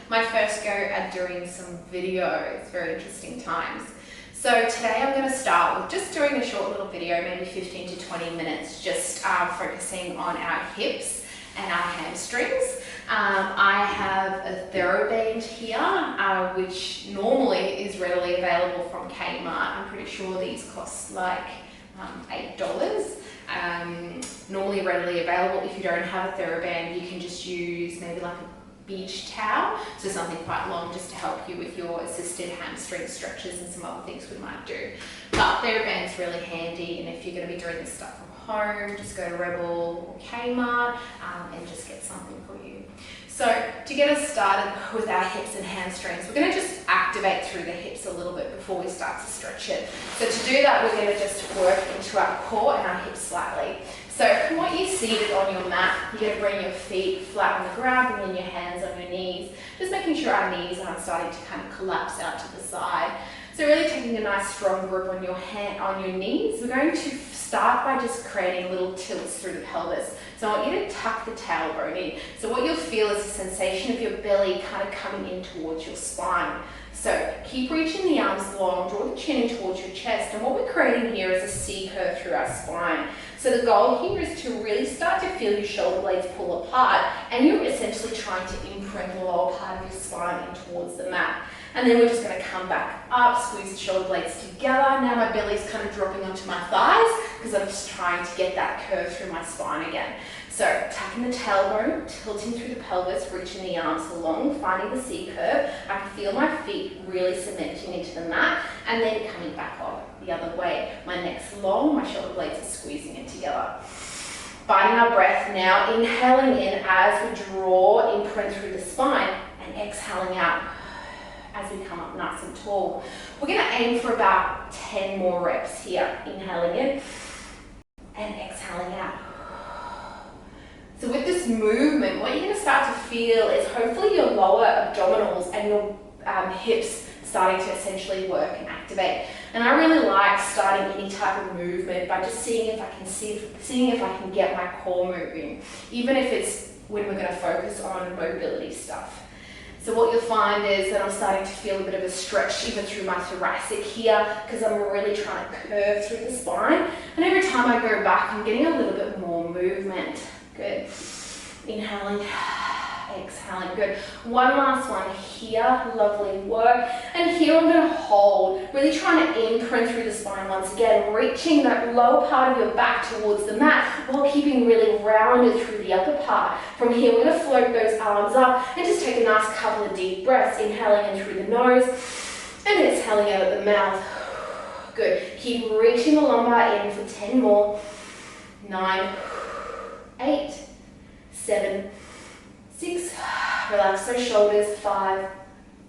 my first go at doing some video. It's very interesting times. So today I'm going to start with just doing a short little video, maybe 15 to 20 minutes, just focusing on our hips and our hamstrings. I have a TheraBand here, which normally is readily available from Kmart. I'm pretty sure these cost like $8. Normally readily available. If you don't have a TheraBand, you can just use maybe like a beach towel, so something quite long just to help you with your assisted hamstring stretches and some other things we might do. But TheraBand's really handy, and if you're going to be doing this stuff from home, just go to Rebel or Kmart and just get something for you. So to get us started with our hips and hamstrings, we're going to just activate through the hips a little bit before we start to stretch it. So to do that, we're going to just work into our core and our hips slightly. So if you want you seated on your mat, you're going to bring your feet flat on the ground, bring in your hands on your knees, just making sure our knees aren't starting to kind of collapse out to the side. So really taking a nice strong grip on your knees. We're going to start by just creating little tilts through the pelvis. So I want you to tuck the tailbone in. So what you'll feel is a sensation of your belly kind of coming in towards your spine. So keep reaching the arms long, draw the chin in towards your chest, and what we're creating here is a C curve through our spine. So the goal here is to really start to feel your shoulder blades pull apart, and you're essentially trying to imprint the lower part of your spine in towards the mat. And then we're just going to come back up, squeeze the shoulder blades together. Now my belly's kind of dropping onto my thighs because I'm just trying to get that curve through my spine again. So tucking the tailbone, tilting through the pelvis, reaching the arms along, finding the C curve. I can feel my feet really cementing into the mat and then coming back up the other way. My neck's long, my shoulder blades are squeezing it together. Finding our breath now, inhaling in as we draw, imprint through the spine, and exhaling out as we come up nice and tall. We're going to aim for about 10 more reps here. Inhaling in and exhaling out. So with this movement, what you're going to start to feel is hopefully your lower abdominals and your hips starting to essentially work and activate. And I really like starting any type of movement by just seeing if I can get my core moving, even if it's when we're going to focus on mobility stuff. So what you'll find is that I'm starting to feel a bit of a stretch even through my thoracic here because I'm really trying to curve through the spine. And every time I go back, I'm getting a little bit more movement. Good. Inhaling, exhaling. Good. One last one here. Lovely work. And here I'm going to hold, really trying to imprint through the spine once again, reaching that lower part of your back towards the mat while keeping really rounded through the upper part. From here, we're going to float those arms up and just take a nice couple of deep breaths, inhaling in through the nose and exhaling out of the mouth. Good. Keep reaching the lumbar in for 10 more. 9, 8, 7, 6, relax those shoulders, 5,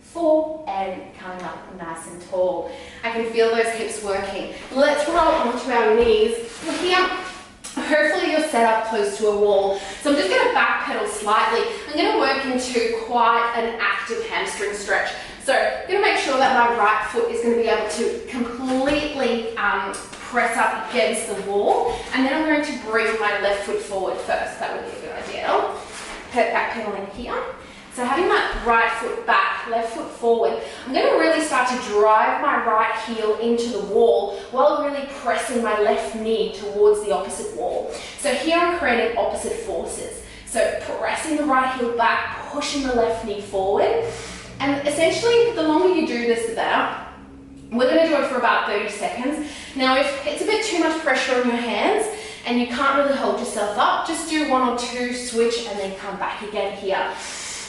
4, and coming up nice and tall. I can feel those hips working. Let's roll onto our knees. Here, hopefully you're set up close to a wall. So I'm just going to back pedal slightly. I'm going to work into quite an active hamstring stretch. So I'm going to make sure that my right foot is going to be able to completely press up against the wall, and then I'm going to bring my left foot forward first. That would be a good idea. Back pedaling here. So having my right foot back, left foot forward, I'm going to really start to drive my right heel into the wall while really pressing my left knee towards the opposite wall. So here I'm creating opposite forces. So pressing the right heel back, pushing the left knee forward, and essentially the longer you do this about, we're going to do it for about 30 seconds. Now, if it's a bit too much pressure on your hands and you can't really hold yourself up, just do 1 or 2, switch, and then come back again here.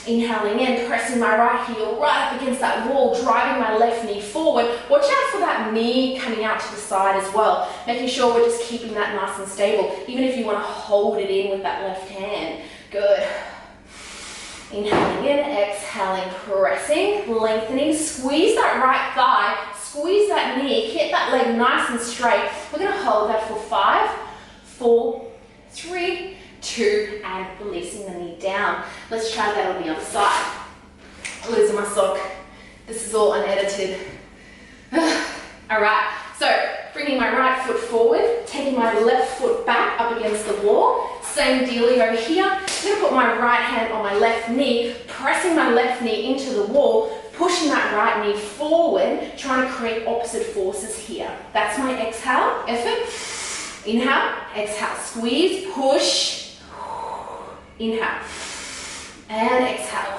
Inhaling in, pressing my right heel right up against that wall, driving my left knee forward. Watch out for that knee coming out to the side as well, making sure we're just keeping that nice and stable, even if you want to hold it in with that left hand. Good. Inhaling in, exhaling, pressing, lengthening, squeeze that right thigh, squeeze that knee, hit that leg nice and straight. We're going to hold that for 5, 4, 3, 2, and releasing the knee down. Let's try that on the other side. Losing my sock. This is all unedited. All right, so bringing my right foot forward, taking my left foot back up against the wall. Same dealio here. I'm going to put my right hand on my left knee, pressing my left knee into the wall, pushing that right knee forward, trying to create opposite forces here. That's my exhale, effort. Inhale, exhale, squeeze, push, inhale, and exhale.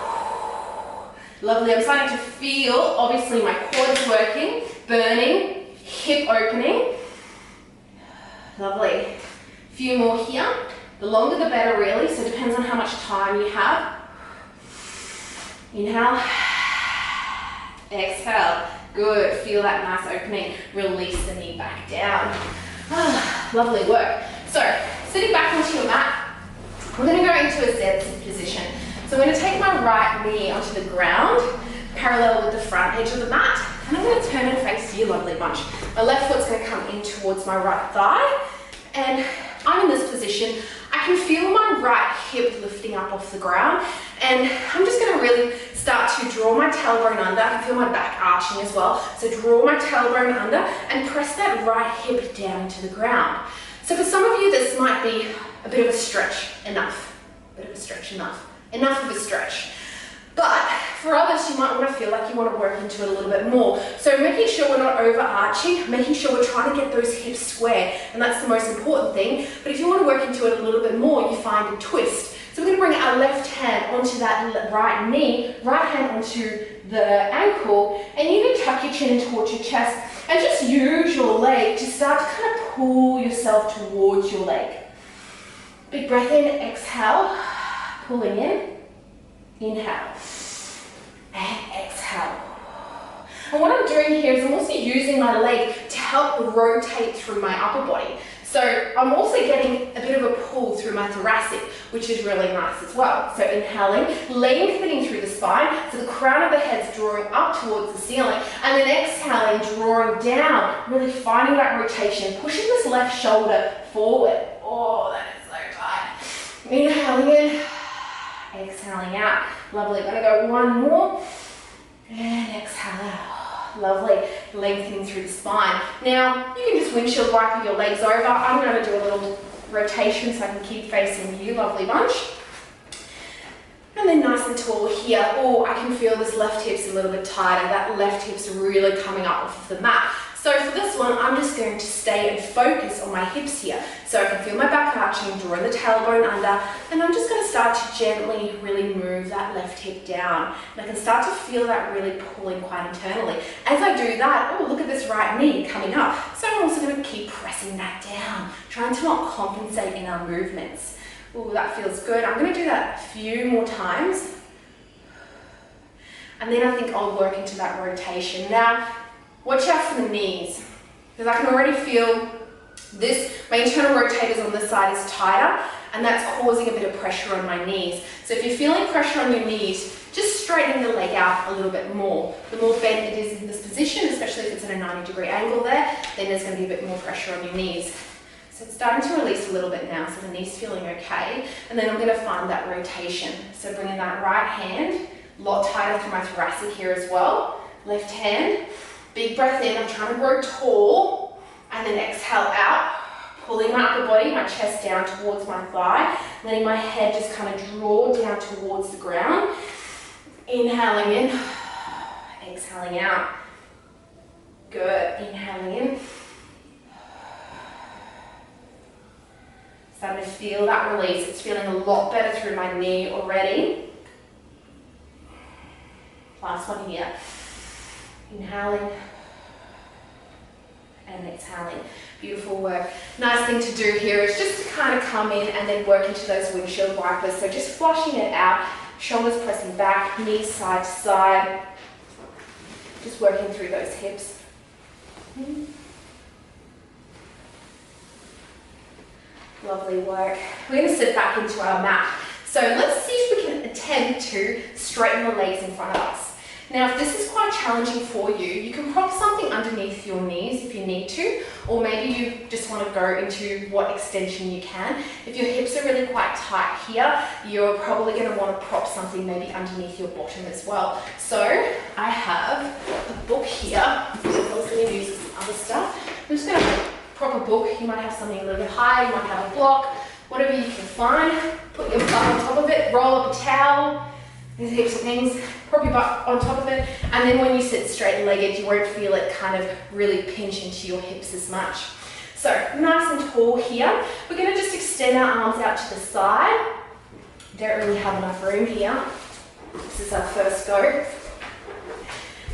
Lovely, I'm starting to feel, obviously my quads working, burning, hip opening. Lovely. A few more here. The longer the better really, so it depends on how much time you have. Inhale, exhale. Good, feel that nice opening. Release the knee back down. Lovely work. So, sitting back onto your mat, we're going to go into a Z position. So I'm going to take my right knee onto the ground, parallel with the front edge of the mat, and I'm going to turn and face you, lovely bunch. My left foot's going to come in towards my right thigh, and I'm in this position. I can feel my right hip lifting up off the ground, and I'm just going to really start to draw my tailbone under. I can feel my back arching as well. So draw my tailbone under and press that right hip down to the ground. So for some of you, this might be a bit of a stretch, enough. A bit of a stretch, enough. Enough of a stretch. But for others, you might want to feel like you want to work into it a little bit more. So making sure we're not overarching, making sure we're trying to get those hips square, and that's the most important thing. But if you want to work into it a little bit more, you find a twist. So we're going to bring our left hand onto that right knee, right hand onto the ankle, and you can tuck your chin in towards your chest and just use your leg to start to kind of pull yourself towards your leg. Big breath in, exhale, pulling in, inhale, and exhale. And what I'm doing here is I'm also using my leg to help rotate through my upper body. So I'm also getting a bit of a pull through my thoracic, which is really nice as well. So inhaling, lengthening through the spine, so the crown of the head's drawing up towards the ceiling, and then exhaling, drawing down, really finding that rotation, pushing this left shoulder forward. Oh, that is so tight. Inhaling in, exhaling out. Lovely, gonna go one more, and exhale out. Lovely, lengthening through the spine. Now, you can just windshield wiper your legs over. I'm going to do a little rotation so I can keep facing you, lovely bunch. And then nice and tall here. Oh, I can feel this left hip's a little bit tighter. That left hip's really coming up off of the mat. So for this one, I'm just going to stay and focus on my hips here. So I can feel my back arching, drawing the tailbone under, and I'm just going to start to gently really move that left hip down. And I can start to feel that really pulling quite internally. As I do that, oh, look at this right knee coming up. So I'm also going to keep pressing that down, trying to not compensate in our movements. Oh, that feels good. I'm going to do that a few more times. And then I think I'll work into that rotation. Now, watch out for the knees, because I can already feel this, my internal rotators on this side is tighter, and that's causing a bit of pressure on my knees. So if you're feeling pressure on your knees, just straighten the leg out a little bit more. The more bent it is in this position, especially if it's at a 90-degree angle there, then there's going to be a bit more pressure on your knees. So it's starting to release a little bit now, so the knee's feeling okay. And then I'm going to find that rotation. So bringing that right hand, a lot tighter through my thoracic here as well. Left hand. Big breath in, I'm trying to grow tall, and then exhale out, pulling my upper body, my chest down towards my thigh, letting my head just kind of draw down towards the ground. Inhaling in, exhaling out. Good, inhaling in. Starting to feel that release. It's feeling a lot better through my knee already. Last one here. Inhaling and exhaling. Beautiful work. Nice thing to do here is just to kind of come in and then work into those windshield wipers. So just flushing it out, shoulders pressing back, knees side to side. Just working through those hips. Lovely work. We're going to sit back into our mat. So let's see if we can attempt to straighten the legs in front of us. Now, if this is quite challenging for you, you can prop something underneath your knees if you need to, or maybe you just want to go into what extension you can. If your hips are really quite tight here, you're probably going to want to prop something maybe underneath your bottom as well. So I have a book here. I was going to use some other stuff. I'm just going to prop a book. You might have something a little bit higher, you might have a block, whatever you can find. Put your butt on top of it, roll up a towel. There's heaps of things. Prop your butt on top of it, and then when you sit straight-legged, you won't feel it kind of really pinch into your hips as much. So nice and tall here. We're going to just extend our arms out to the side. Don't really have enough room here. This is our first go.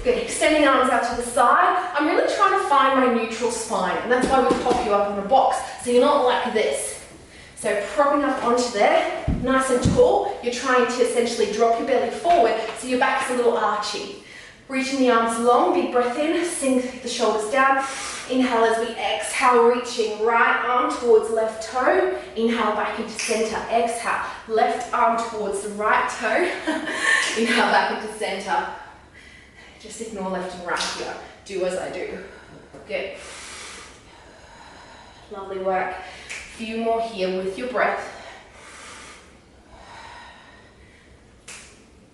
Good, extending arms out to the side. I'm really trying to find my neutral spine, and that's why we pop you up on a box, so you're not like this. So propping up onto there, nice and tall. You're trying to essentially drop your belly forward, so your back's a little archy. Reaching the arms long, big breath in, sink the shoulders down. Inhale as we exhale, reaching right arm towards left toe. Inhale back into center, exhale. Left arm towards the right toe. Inhale back into center. Just ignore left and right here. Do as I do. Good. Lovely work. A few more here with your breath.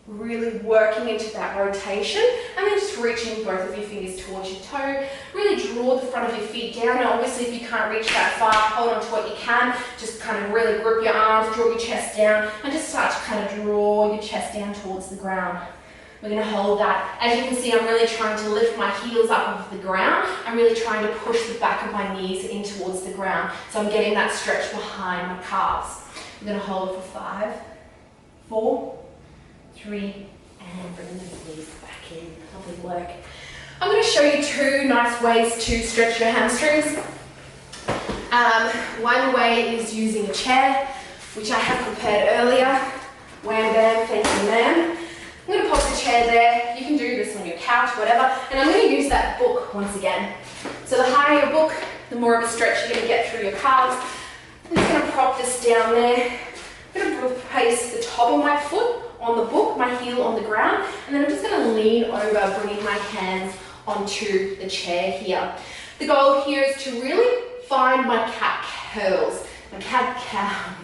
Really working into that rotation, and then just reaching both of your fingers towards your toe. Really draw the front of your feet down. Now obviously if you can't reach that far, hold on to what you can. Just kind of really grip your arms, draw your chest down, and just start to kind of draw your chest down towards the ground. We're going to hold that. As you can see, I'm really trying to lift my heels up off the ground. I'm really trying to push the back of my knees in towards the ground. So I'm getting that stretch behind my calves. I'm going to hold for 5, 4, 3, and bring the knees back in. Lovely work. I'm going to show you 2 nice ways to stretch your hamstrings. One way is using a chair, which I have prepared earlier. Wham bam, fancy man. I'm going to pop the chair there. You can do this on your couch, whatever. And I'm going to use that book once again. So the higher your book, the more of a stretch you're going to get through your calves. I'm just going to prop this down there. I'm going to place the top of my foot on the book, my heel on the ground, and then I'm just going to lean over, bringing my hands onto the chair here. The goal here is to really find my cat curls, my cat cows.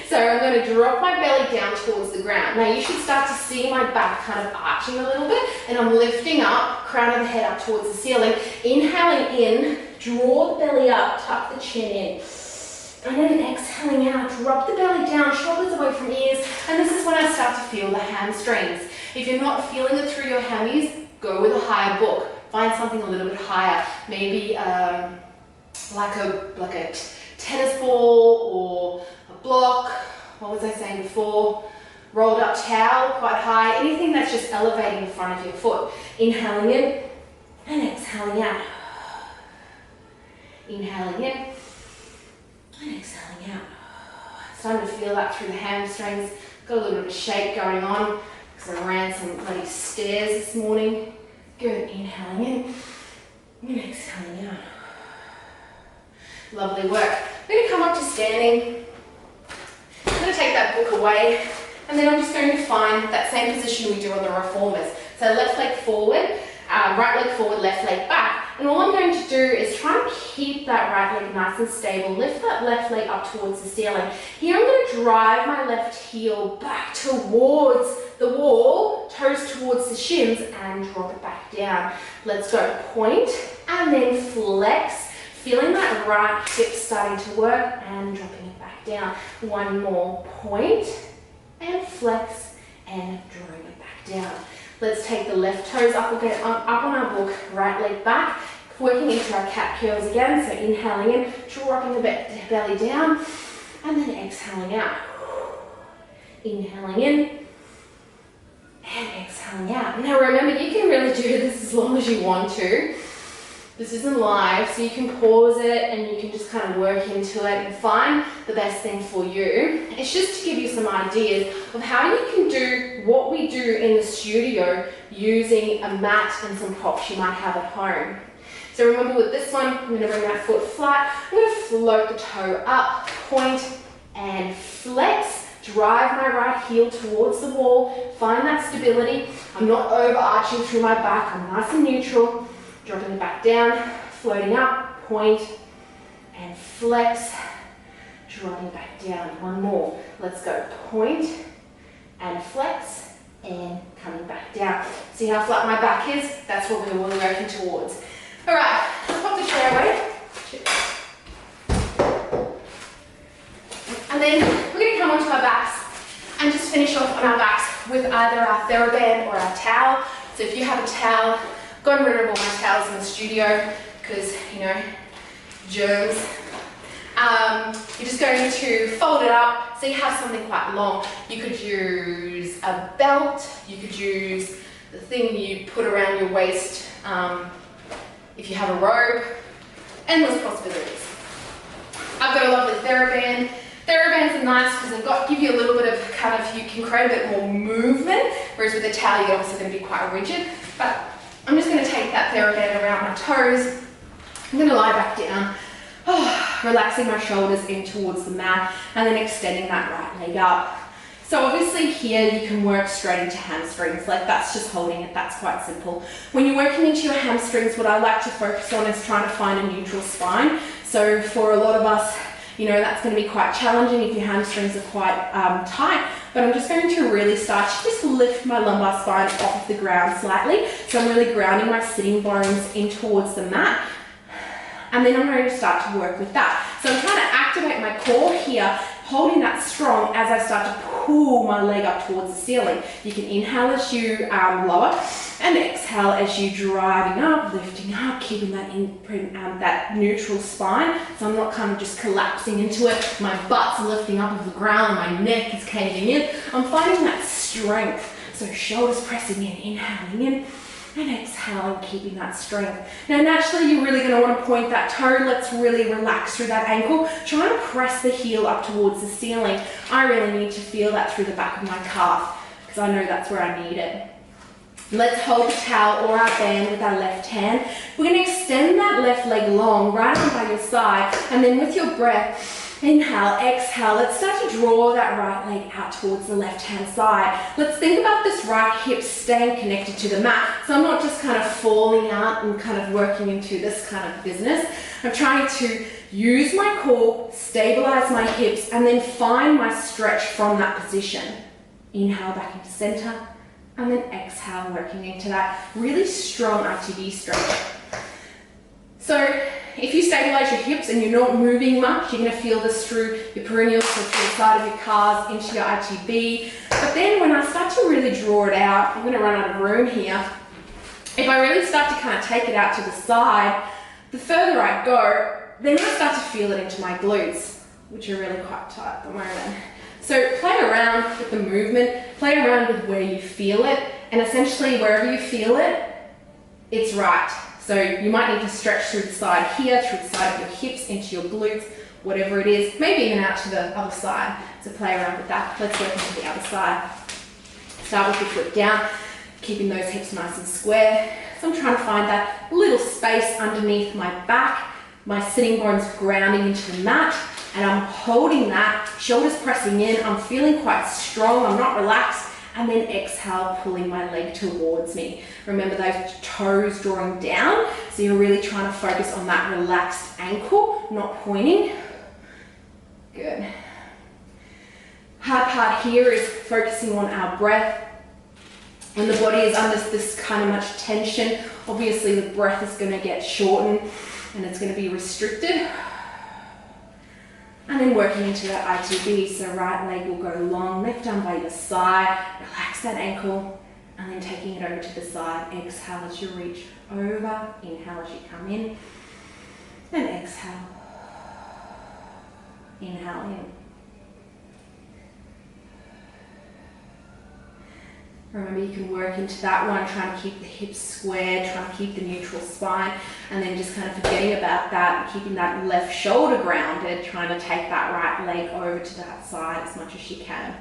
So I'm going to drop my belly down towards the ground. Now you should start to see my back kind of arching a little bit, and I'm lifting up, crown of the head up towards the ceiling. Inhaling in, draw the belly up, tuck the chin in. And then exhaling out, drop the belly down, shoulders away from ears, and this is when I start to feel the hamstrings. If you're not feeling it through your hammies, go with a higher book. Find something a little bit higher, maybe like a tennis ball or a block. What was I saying before? Rolled up towel, quite high. Anything that's just elevating the front of your foot. Inhaling in and exhaling out. Inhaling in. And exhaling out. Starting to feel that through the hamstrings. Got a little bit of shake going on because I ran some bloody stairs this morning. Good. Inhaling in and exhaling out. Lovely work. I'm going to come up to standing. I'm going to take that book away, and then I'm just going to find that same position we do on the reformers. So left leg forward, right leg forward, left leg back. And all I'm going to do is try and keep that right leg nice and stable. Lift that left leg up towards the ceiling. Here I'm going to drive my left heel back towards the wall, toes towards the shins, and drop it back down. Let's go. Point, and then flex. Feeling that right hip starting to work, and dropping it back down. One more. Point, and flex, and drawing it back down. Let's take the left toes up again, up on our book, right leg back, working into our cat curls again. So inhaling in, dropping the belly down, and then exhaling out. Inhaling in, and exhaling out. Now remember, you can really do this as long as you want to. This isn't live, so you can pause it and you can just kind of work into it and find the best thing for you. It's just to give you some ideas of how you can do what we do in the studio using a mat and some props you might have at home. So remember with this one, I'm going to bring that foot flat. I'm going to float the toe up, point and flex. Drive my right heel towards the wall. Find that stability. I'm not overarching through my back. I'm nice and neutral. Dropping it back down, floating up, point, and flex, dropping back down. One more. Let's go. Point, and flex, and coming back down. See how flat my back is? That's what we're working towards. All right, let's pop the chair away. then we're going to come onto our backs and just finish off on our backs with either our TheraBand or our towel. So if you have a towel, gotten rid of all my towels in the studio because, you know, germs. You're just going to fold it up so you have something quite long. You could use a belt, you could use the thing you put around your waist if you have a robe. Endless possibilities. I've got a lovely TheraBand. TheraBands are nice because they've give you a little bit of you can create a bit more movement, whereas with a towel you're obviously going to be quite rigid. But I'm just going to take that TheraBand around my toes. I'm going to lie back down, relaxing my shoulders in towards the mat and then extending that right leg up. So obviously here you can work straight into hamstrings, like that's just holding it, that's quite simple. When you're working into your hamstrings, what I like to focus on is trying to find a neutral spine. So for a lot of us, you know, that's going to be quite challenging if your hamstrings are quite tight, but I'm just going to really start to just lift my lumbar spine off of the ground slightly. So I'm really grounding my sitting bones in towards the mat. And then I'm going to start to work with that. So I'm trying to activate my core here, holding that strong as I start to pull my leg up towards the ceiling. You can inhale as you lower and exhale as you driving up, lifting up, keeping that imprint, that neutral spine. So I'm not kind of just collapsing into it. My butt's lifting up off the ground, my neck is caving in. I'm finding that strength. So shoulders pressing in, inhaling in. And exhale, keeping that strength. Now naturally you're really going to want to point that toe. Let's really relax through that ankle. Try and press the heel up towards the ceiling. I really need to feel that through the back of my calf because I know that's where I need it. Let's hold the towel or our band with our left hand. We're going to extend that left leg long right on by your side, and then with your breath, inhale, exhale. Let's start to draw that right leg out towards the left-hand side. Let's think about this right hip staying connected to the mat. So I'm not just kind of falling out and kind of working into this kind of business. I'm trying to use my core, stabilize my hips, and then find my stretch from that position. Inhale back into center, and then exhale, working into that really strong ITB stretch. So if you stabilize your hips and you're not moving much, you're going to feel this through your perineals, so through the side of your calves, into your ITB. But then when I start to really draw it out, I'm going to run out of room here. If I really start to kind of take it out to the side, the further I go, then I start to feel it into my glutes, which are really quite tight at the moment. So play around with the movement, play around with where you feel it, and essentially wherever you feel it, it's right. So you might need to stretch through the side here, through the side of your hips, into your glutes, whatever it is, maybe even out to the other side. So play around with that. Let's work into the other side. Start with your foot down, keeping those hips nice and square. So I'm trying to find that little space underneath my back, my sitting bones grounding into the mat, and I'm holding that, shoulders pressing in. I'm feeling quite strong, I'm not relaxed. And then exhale, pulling my leg towards me. Remember those toes drawing down. So you're really trying to focus on that relaxed ankle, not pointing. Good. Hard part here is focusing on our breath. When the body is under this kind of much tension, obviously the breath is going to get shortened and it's going to be restricted. And then working into that ITB, so right leg will go long, left arm by your side, relax that ankle, and then taking it over to the side. Exhale as you reach over, inhale as you come in, and exhale. Inhale in. Remember, you can work into that one, trying to keep the hips squared, trying to keep the neutral spine, and then just kind of forgetting about that, keeping that left shoulder grounded, trying to take that right leg over to that side as much as you can.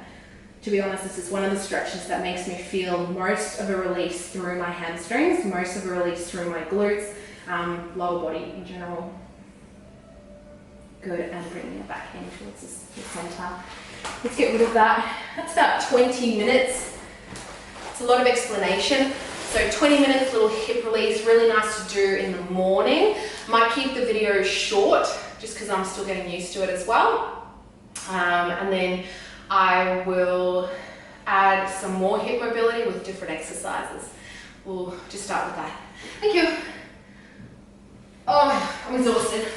To be honest, this is one of the stretches that makes me feel most of a release through my hamstrings, most of a release through my glutes, lower body in general. Good, and bringing it back in towards the center. Let's get rid of that. That's about 20 minutes. It's a lot of explanation. So 20 minutes, little hip release, really nice to do in the morning. Might keep the video short just because I'm still getting used to it as well. And then I will add some more hip mobility with different exercises. We'll just start with that. Thank you. Oh, I'm exhausted.